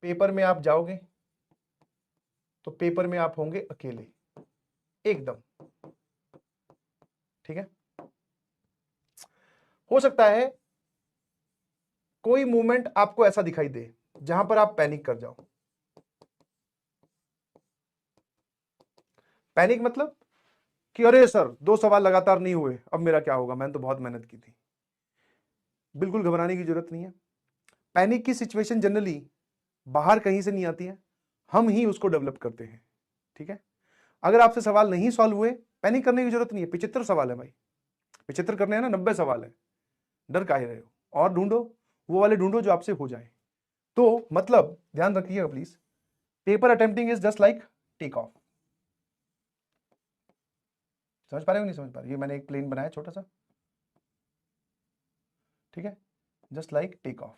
Paper में आप जाओगे तो पेपर में आप होंगे अकेले एकदम, ठीक है। हो सकता है कोई मूवमेंट आपको ऐसा दिखाई दे जहां पर आप पैनिक कर जाओ। पैनिक मतलब कि अरे सर 2 सवाल लगातार नहीं हुए, अब मेरा क्या होगा, मैंने तो बहुत मेहनत की थी। बिल्कुल घबराने की जरूरत नहीं है। पैनिक की सिचुएशन जनरली बाहर कहीं से नहीं आती है, हम ही उसको डेवलप करते हैं, ठीक है। अगर आपसे सवाल नहीं सॉल्व हुए, पैनिक करने की जरूरत नहीं है। 75 सवाल है भाई, 75 करने हैं ना, 90 सवाल है, डर काहे रहे हो? और ढूंढो, वो वाले ढूंढो जो आपसे हो जाए। तो मतलब ध्यान रखिएगा please, paper attempting is just like take off. समझ पा रहे हो नहीं समझ पा रहे? ये मैंने एक प्लेन बनाया छोटा सा, ठीक है, जस्ट लाइक टेक ऑफ।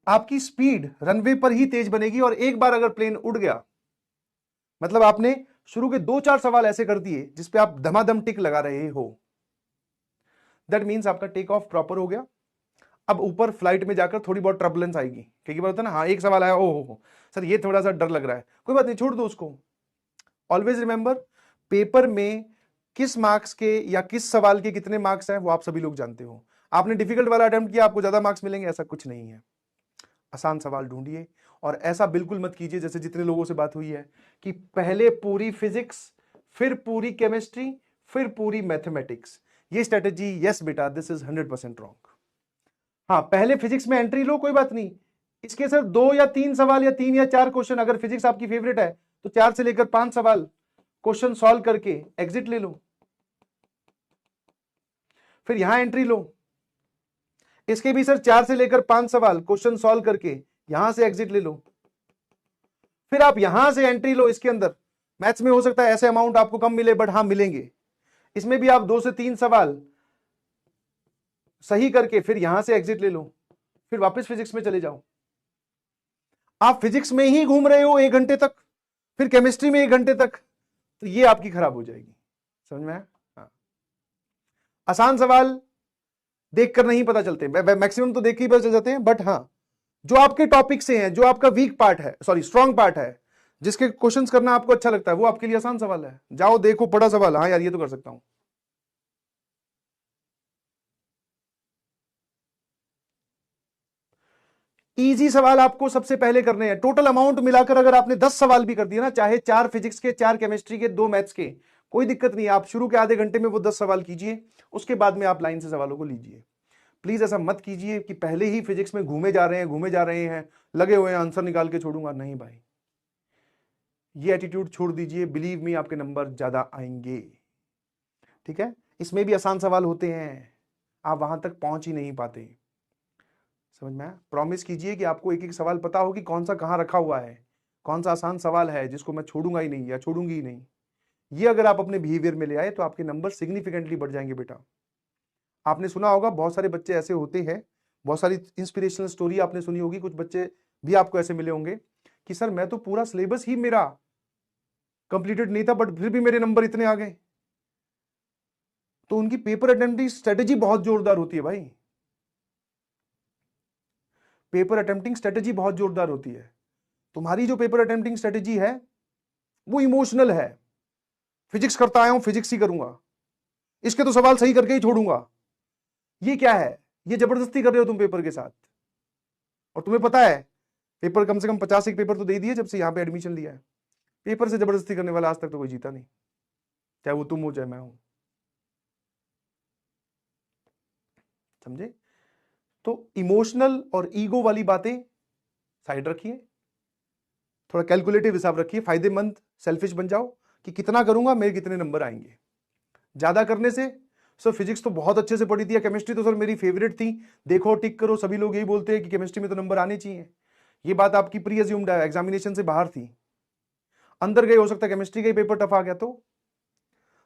आपकी स्पीड रनवे पर ही तेज बनेगी, और एक बार अगर प्लेन उड़ गया, मतलब आपने शुरू के 2-4 सवाल ऐसे कर दिए जिसपे आप धमाधम टिक लगा रहे हो, दैट मीन्स आपका टेक ऑफ प्रॉपर हो गया। अब ऊपर फ्लाइट में जाकर थोड़ी बहुत ट्रबुलेंस आएगी, कई बार होता है ना, हाँ एक सवाल आया, ओ हो सर ये थोड़ा सा डर लग रहा है, कोई बात नहीं, छोड़ दो उसको। ऑलवेज रिमेंबर, पेपर में किस मार्क्स के या किस सवाल के कितने मार्क्स हैं वो आप सभी लोग जानते हो। आपने डिफिकल्ट वाला अटेम्प्ट किया, आपको ज्यादा मार्क्स मिलेंगे, ऐसा कुछ नहीं है। आसान सवाल ढूंढिए, और ऐसा बिल्कुल मत कीजिए जैसे जितने लोगों से बात हुई है कि पहले पूरी फिजिक्स, फिर पूरी केमिस्ट्री, फिर पूरी मैथमेटिक्स। ये स्ट्रेटेजी, यस बेटा, दिस इज 100% रॉन्ग। हाँ, पहले फिजिक्स में एंट्री लो, कोई बात नहीं, इसके सिर्फ 2 या 3 सवाल या 3 या 4 क्वेश्चन, अगर फिजिक्स आपकी फेवरेट है तो 4 से लेकर 5 सवाल क्वेश्चन सॉल्व करके एग्जिट ले लो, फिर यहां एंट्री लो। इसके भी सर 4 से लेकर 5 सवाल क्वेश्चन सॉल्व करके यहां से एग्जिट ले लो, फिर आप यहां से एंट्री लो इसके अंदर। मैथ्स में हो सकता है ऐसे अमाउंट आपको कम मिले, बट हां मिलेंगे। इसमें भी आप 2 से 3 सवाल सही करके फिर यहां से एग्जिट ले लो, फिर वापस फिजिक्स में चले जाओ। आप फिजिक्स में ही घूम रहे हो 1 घंटे तक, फिर केमिस्ट्री में 1 घंटे तक, तो ये आपकी खराब हो जाएगी। समझ में आया? हाँ। आसान सवाल देखकर नहीं पता चलते, मैक्सिमम तो देख के ही पता चल जाते हैं, बट हाँ जो आपके टॉपिक से हैं, जो आपका वीक पार्ट है, सॉरी स्ट्रॉन्ग पार्ट है, जिसके क्वेश्चंस करना आपको अच्छा लगता है, वो आपके लिए आसान सवाल है। जाओ देखो पढ़ा सवाल, हाँ यार ये तो कर सकता हूं। इजी सवाल आपको सबसे पहले करने हैं। टोटल अमाउंट मिलाकर अगर आपने 10 सवाल भी कर दिया ना, चाहे 4 फिजिक्स के, 4 केमिस्ट्री के, 2 मैथ्स के, कोई दिक्कत नहीं। आप शुरू के आधे घंटे में वो 10 सवाल कीजिए, उसके बाद में आप लाइन से सवालों को लीजिए। प्लीज ऐसा मत कीजिए कि पहले ही फिजिक्स में घूमे जा रहे हैं, लगे हुए हैं आंसर निकाल के छोड़ूंगा, नहीं भाई, ये एटीट्यूड छोड़ दीजिए। बिलीव मी, आपके नंबर ज्यादा आएंगे, ठीक है। इसमें भी आसान सवाल होते हैं, आप वहां तक पहुंच ही नहीं पाते। समझ में आया? प्रॉमिस कीजिए कि आपको एक एक सवाल पता हो कि कौन सा कहां रखा हुआ है, कौन सा आसान सवाल है जिसको मैं छोड़ूंगा ही नहीं या छोड़ूंगी ही नहीं। ये अगर आप अपने बिहेवियर में ले आए तो आपके नंबर सिग्निफिकेंटली बढ़ जाएंगे बेटा। आपने सुना होगा बहुत सारे बच्चे ऐसे होते हैं, बहुत सारी इंस्पिरेशनल स्टोरी आपने सुनी होगी, कुछ बच्चे भी आपको ऐसे मिले होंगे कि सर मैं तो पूरा सिलेबस ही मेरा कंप्लीटेड नहीं था, बट फिर भी मेरे नंबर इतने आ गए। तो उनकी पेपर अटेम्प्टिंग स्ट्रेटेजी बहुत जोरदार होती है भाई, पेपर अटेम्प्टिंग स्ट्रेटेजी बहुत जोरदार होती है। तुम्हारी जो पेपर अटेम्प्टिंग स्ट्रेटेजी है वो इमोशनल है, फिजिक्स करता आया हूं फिजिक्स ही करूंगा, इसके तो सवाल सही करके ही छोड़ूंगा। ये क्या है? ये जबरदस्ती कर रहे हो तुम पेपर के साथ। और तुम्हें पता है पेपर कम से कम 50 एक पेपर तो दे दिए जब से यहां पे एडमिशन लिया है। पेपर से जबरदस्ती करने वाला आज तक तो कोई जीता नहीं, चाहे वो तुम हो चाहे मैं हूं। समझे? तो इमोशनल और ईगो वाली बातें साइड रखिए, थोड़ा कैलकुलेटिव हिसाब रखिए, फायदेमंद सेल्फिश बन जाओ कि कितना करूंगा मेरे कितने नंबर आएंगे। ज्यादा करने से, सर फिजिक्स तो बहुत अच्छे से पढ़ी थी, केमिस्ट्री तो सर मेरी फेवरेट थी, देखो टिक करो, सभी लोग यही बोलते हैं कि केमिस्ट्री में तो नंबर आने चाहिए। ये बात आपकी प्री अज्यूम्ड है, एग्जामिनेशन से बाहर थी, अंदर गए, हो सकता है केमिस्ट्री का ही पेपर टफ आ गया, तो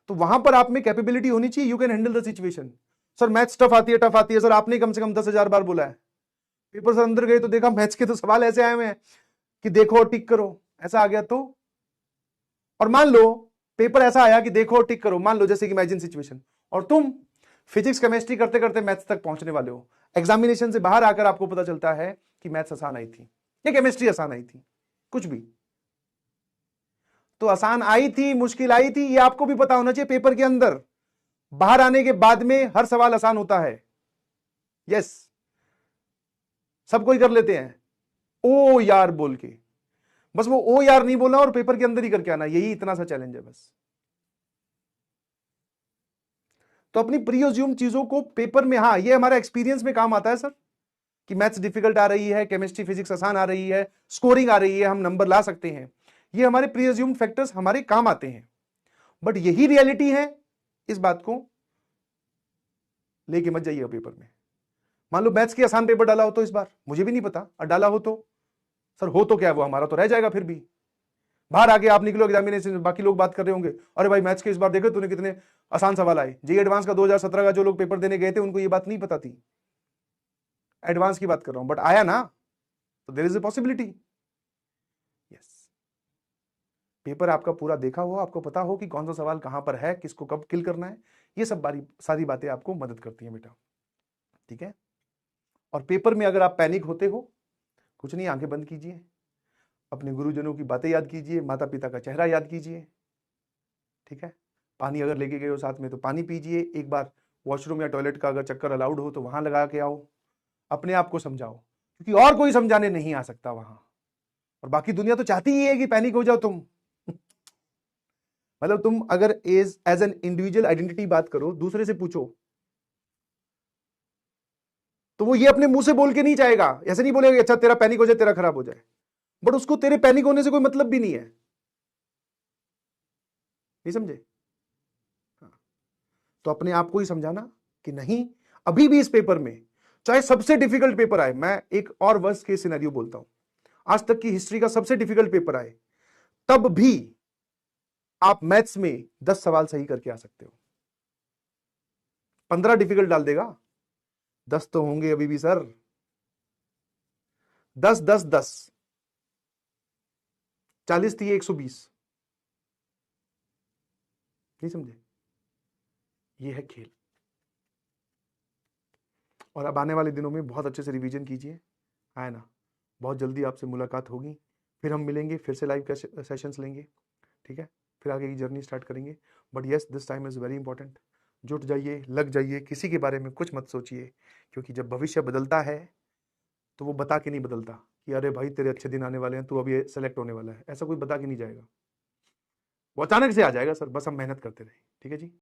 वहां पर आप में कैपेबिलिटी होनी चाहिए, you can handle the situation. Sir maths tough आती है सर, आपने कम से कम 10,000 बार बोला है। पेपर से अंदर गए तो देखा मैथ्स के तो सवाल ऐसे आए हुए हैं कि देखो टिक करो, ऐसा आ गया तो। और मान लो पेपर ऐसा आया कि देखो टिक करो, मान लो जैसे कि इमेजिन सिचुएशन, और तुम फिजिक्स केमिस्ट्री करते करते मैथ्स तक पहुंचने वाले हो, एग्जामिनेशन से बाहर आकर आपको पता चलता है कि मैथ्स आसान आई थी, ये केमिस्ट्री आसान आई थी, कुछ भी तो आसान आई थी, मुश्किल आई थी, ये आपको भी पता होना चाहिए। पेपर के अंदर बाहर आने के बाद में हर सवाल आसान होता है। यस, सब कोई कर लेते हैं ओ यार बोल के, बस वो ओ यार नहीं बोलना और पेपर के अंदर ही करके आना, यही इतना सा चैलेंज है बस। तो अपनी प्री अज्यूम चीजों को पेपर में, हाँ ये हमारा एक्सपीरियंस में काम आता है सर, कि मैथ्स डिफिकल्ट आ रही है, केमिस्ट्री फिजिक्स आसान आ रही है, स्कोरिंग आ रही है, हम नंबर ला सकते हैं, ये हमारे प्री अज्यूम फैक्टर्स हमारे काम आते हैं। बट यही रियलिटी है, इस बात को लेके मत जाइएगा पेपर में। मान लो मैथ्स की आसान पेपर डाला हो तो इस बार, मुझे भी नहीं पता, और डाला हो तो सर हो तो क्या, वो हमारा तो रह जाएगा। फिर भी बाहर आके आप निकलो एग्जामिनेशन, बाकी लोग बात कर रहे होंगे, अरे भाई मैथ्स के इस बार देखे तूने कितने आसान सवाल आए। जेईई एडवांस का 2017 का जो लोग पेपर देने गए थे उनको ये बात नहीं पता थी, एडवांस की बात कर रहा हूं, बट आया ना, तो there is a possibility. Yes, paper आपका पूरा देखा हो, आपको पता हो कि कौन सा सवाल कहां पर है, किसको कब किल करना है, ये सब सारी बातें आपको मदद करती हैं बेटा, ठीक है। और पेपर में अगर आप पैनिक होते हो, कुछ नहीं, आंखें बंद कीजिए, अपने गुरुजनों की बातें याद कीजिए, माता पिता का चेहरा याद कीजिए, ठीक है। पानी अगर लेके गए हो साथ में तो पानी पीजिए, एक बार वॉशरूम या टॉयलेट का अगर चक्कर अलाउड हो तो वहां लगा के आओ, अपने आप को समझाओ, क्योंकि और कोई समझाने नहीं आ सकता वहां। और बाकी दुनिया तो चाहती ही है कि पैनिक हो जाओ तुम। मतलब तुम अगर एज एन इंडिविजुअल आइडेंटिटी बात करो, दूसरे से पूछो, तो वो ये अपने मुंह से बोल के नहीं चाहेगा, ऐसे नहीं बोलेगा अच्छा तेरा पैनिक हो जाए, तेरा खराब हो जाए, बट उसको तेरे पैनिक होने से कोई मतलब भी नहीं है, नहीं समझे। हाँ। तो अपने आप को ही समझाना कि नहीं, अभी भी इस पेपर में चाहे सबसे डिफिकल्ट पेपर आए, मैं एक और वर्स्ट केस सिनेरियो बोलता हूं, आज तक की हिस्ट्री का सबसे डिफिकल्ट पेपर आए, तब भी आप मैथ्स में 10 सवाल सही करके आ सकते हो। 15 डिफिकल्ट डाल देगा, 10 तो होंगे अभी भी सर, 10 10 10, 40 थी 120, नहीं समझे, ये है खेल। और अब आने वाले दिनों में बहुत अच्छे से रिवीजन कीजिए, है ना, बहुत जल्दी आपसे मुलाकात होगी, फिर हम मिलेंगे, फिर से लाइव सेशंस लेंगे, ठीक है, फिर आगे की जर्नी स्टार्ट करेंगे। But yes, this time is very important, जुट जाइए, लग जाइए, किसी के बारे में कुछ मत सोचिए, क्योंकि जब भविष्य बदलता है तो वो बता के नहीं बदलता कि अरे भाई तेरे अच्छे दिन आने वाले हैं, तू अभी सेलेक्ट होने वाला है, ऐसा कोई बता के नहीं जाएगा, वो अचानक से आ जाएगा सर, बस हम मेहनत करते रहे, ठीक है जी।